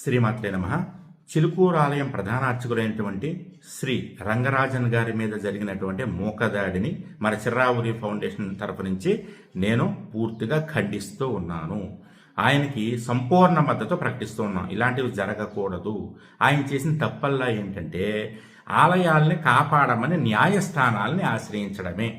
శ్రీమాత్రే నమః. చిలుకూరు ఆలయం ప్రధాన అర్చకులైనటువంటి శ్రీ రంగరాజన్ గారి మీద జరిగినటువంటి మూకదాడిని మన చిర్రావురి ఫౌండేషన్ తరపు నుంచి నేను పూర్తిగా ఖండిస్తూ ఉన్నాను. ఆయనకి సంపూర్ణ మద్దతు ప్రకటిస్తూ ఉన్నాం. ఇలాంటివి జరగకూడదు. ఆయన చేసిన తప్పల్లా ఏంటంటే ఆలయాల్ని కాపాడమని న్యాయస్థానాలని ఆశ్రయించడమే.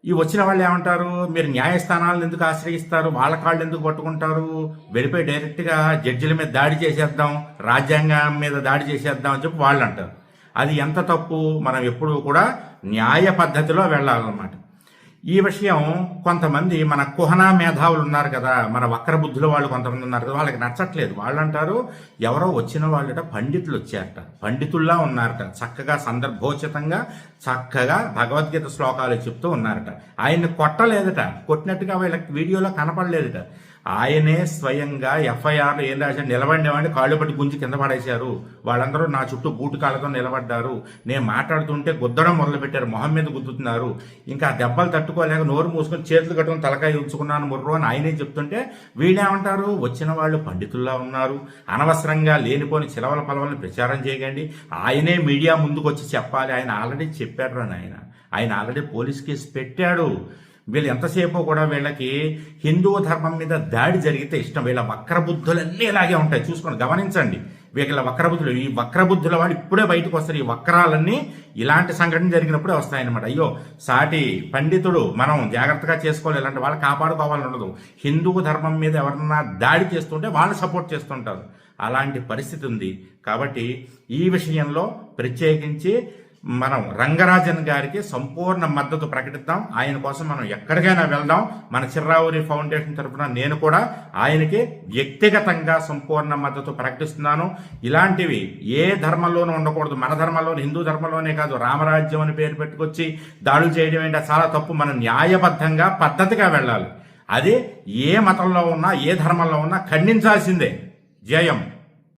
ఈ వచ్చిన వాళ్ళు ఏమంటారు, మీరు న్యాయస్థానాలను ఎందుకు ఆశ్రయిస్తారు, వాళ్ళ కాళ్ళు ఎందుకు పట్టుకుంటారు, వెళ్ళిపోయి డైరెక్ట్గా జడ్జిల మీద దాడి చేసేద్దాం, రాజ్యాంగం మీద దాడి చేసేద్దాం అని చెప్పి వాళ్ళు అంటారు. అది ఎంత తప్పు. మనం ఎప్పుడూ కూడా న్యాయ పద్ధతిలో వెళ్ళాలన్నమాట. ఈ విషయం కొంతమంది మన కుహనా మేధావులు ఉన్నారు కదా, మన వక్ర బుద్ధుల వాళ్ళు కొంతమంది ఉన్నారు కదా, వాళ్ళకి నచ్చట్లేదు. వాళ్ళు అంటారు, ఎవరో వచ్చిన వాళ్ళట పండితులు వచ్చారట, పండితుల్లా ఉన్నారట, చక్కగా సందర్భోచితంగా చక్కగా భగవద్గీత శ్లోకాలు చెప్తూ ఉన్నారట. ఆయన్ని కొట్టలేదట, కొట్టినట్టుగా వీళ్ళకి వీడియోలో కనపడలేదట. ఆయనే స్వయంగా ఎఫ్ఐఆర్లో ఏం రాశారు, నిలబడినవాడిని కాళ్ళు పట్టి గుంజి కింద పడేశారు, వాళ్ళందరూ నా చుట్టూ బూటు కాళ్ళతో నిలబడ్డారు, నేను మాట్లాడుతుంటే గుద్దడం మొదలుపెట్టారు, మొహం మీద గుద్దుతున్నారు, ఇంకా దెబ్బలు తట్టుకోలేక నోరు మూసుకొని చేతులు కట్టుకుని తలకాయ ఉంచుకున్నాను ముర్రు అని ఆయనే చెప్తుంటే వీళ్ళేమంటారు, వచ్చిన వాళ్ళు పండితుల్లా ఉన్నారు, అనవసరంగా లేనిపోని చిలవల పలవల్ని ప్రచారం చేయకండి, ఆయనే మీడియా ముందుకు వచ్చి చెప్పాలి. ఆయన ఆల్రెడీ చెప్పాడు అని ఆయన ఆల్రెడీ పోలీస్ కేసు పెట్టాడు. వీళ్ళు ఎంతసేపు కూడా వీళ్ళకి హిందూ ధర్మం మీద దాడి జరిగితే ఇష్టం. వీళ్ళ వక్రబుద్ధులన్నీ ఇలాగే ఉంటాయి, చూసుకోండి, గమనించండి. వీళ్ళ వక్రబుద్ధులు, ఈ వక్రబుద్ధుల వాళ్ళు ఇప్పుడే బయటకు వస్తారు. ఈ వక్రాలన్నీ ఇలాంటి సంఘటన జరిగినప్పుడే వస్తాయన్నమాట. అయ్యో సాటి పండితుడు, మనం జాగ్రత్తగా చేసుకోవాలి, ఇలాంటి వాళ్ళు కాపాడుకోవాలని ఉండదు. హిందూ ధర్మం మీద ఎవరన్నా దాడి చేస్తుంటే వాళ్ళు సపోర్ట్ చేస్తుంటారు. అలాంటి పరిస్థితి ఉంది. కాబట్టి ఈ విషయంలో ప్రత్యేకించి మనం రంగరాజన్ గారికి సంపూర్ణ మద్దతు ప్రకటిద్దాం. ఆయన కోసం మనం ఎక్కడికైనా వెళ్దాం. మన చిర్రావురి ఫౌండేషన్ తరఫున నేను కూడా ఆయనకి వ్యక్తిగతంగా సంపూర్ణ మద్దతు ప్రకటిస్తున్నాను. ఇలాంటివి ఏ ధర్మంలోనూ ఉండకూడదు. మన ధర్మంలోనే, హిందూ ధర్మంలోనే కాదు, రామరాజ్యం అని పేరు పెట్టుకొచ్చి దాడులు చేయడం ఏంటి, చాలా తప్పు. మనం న్యాయబద్ధంగా పద్ధతిగా వెళ్ళాలి. అది ఏ మతంలో ఉన్నా, ఏ ధర్మంలో ఉన్నా ఖండించాల్సిందే. జయం.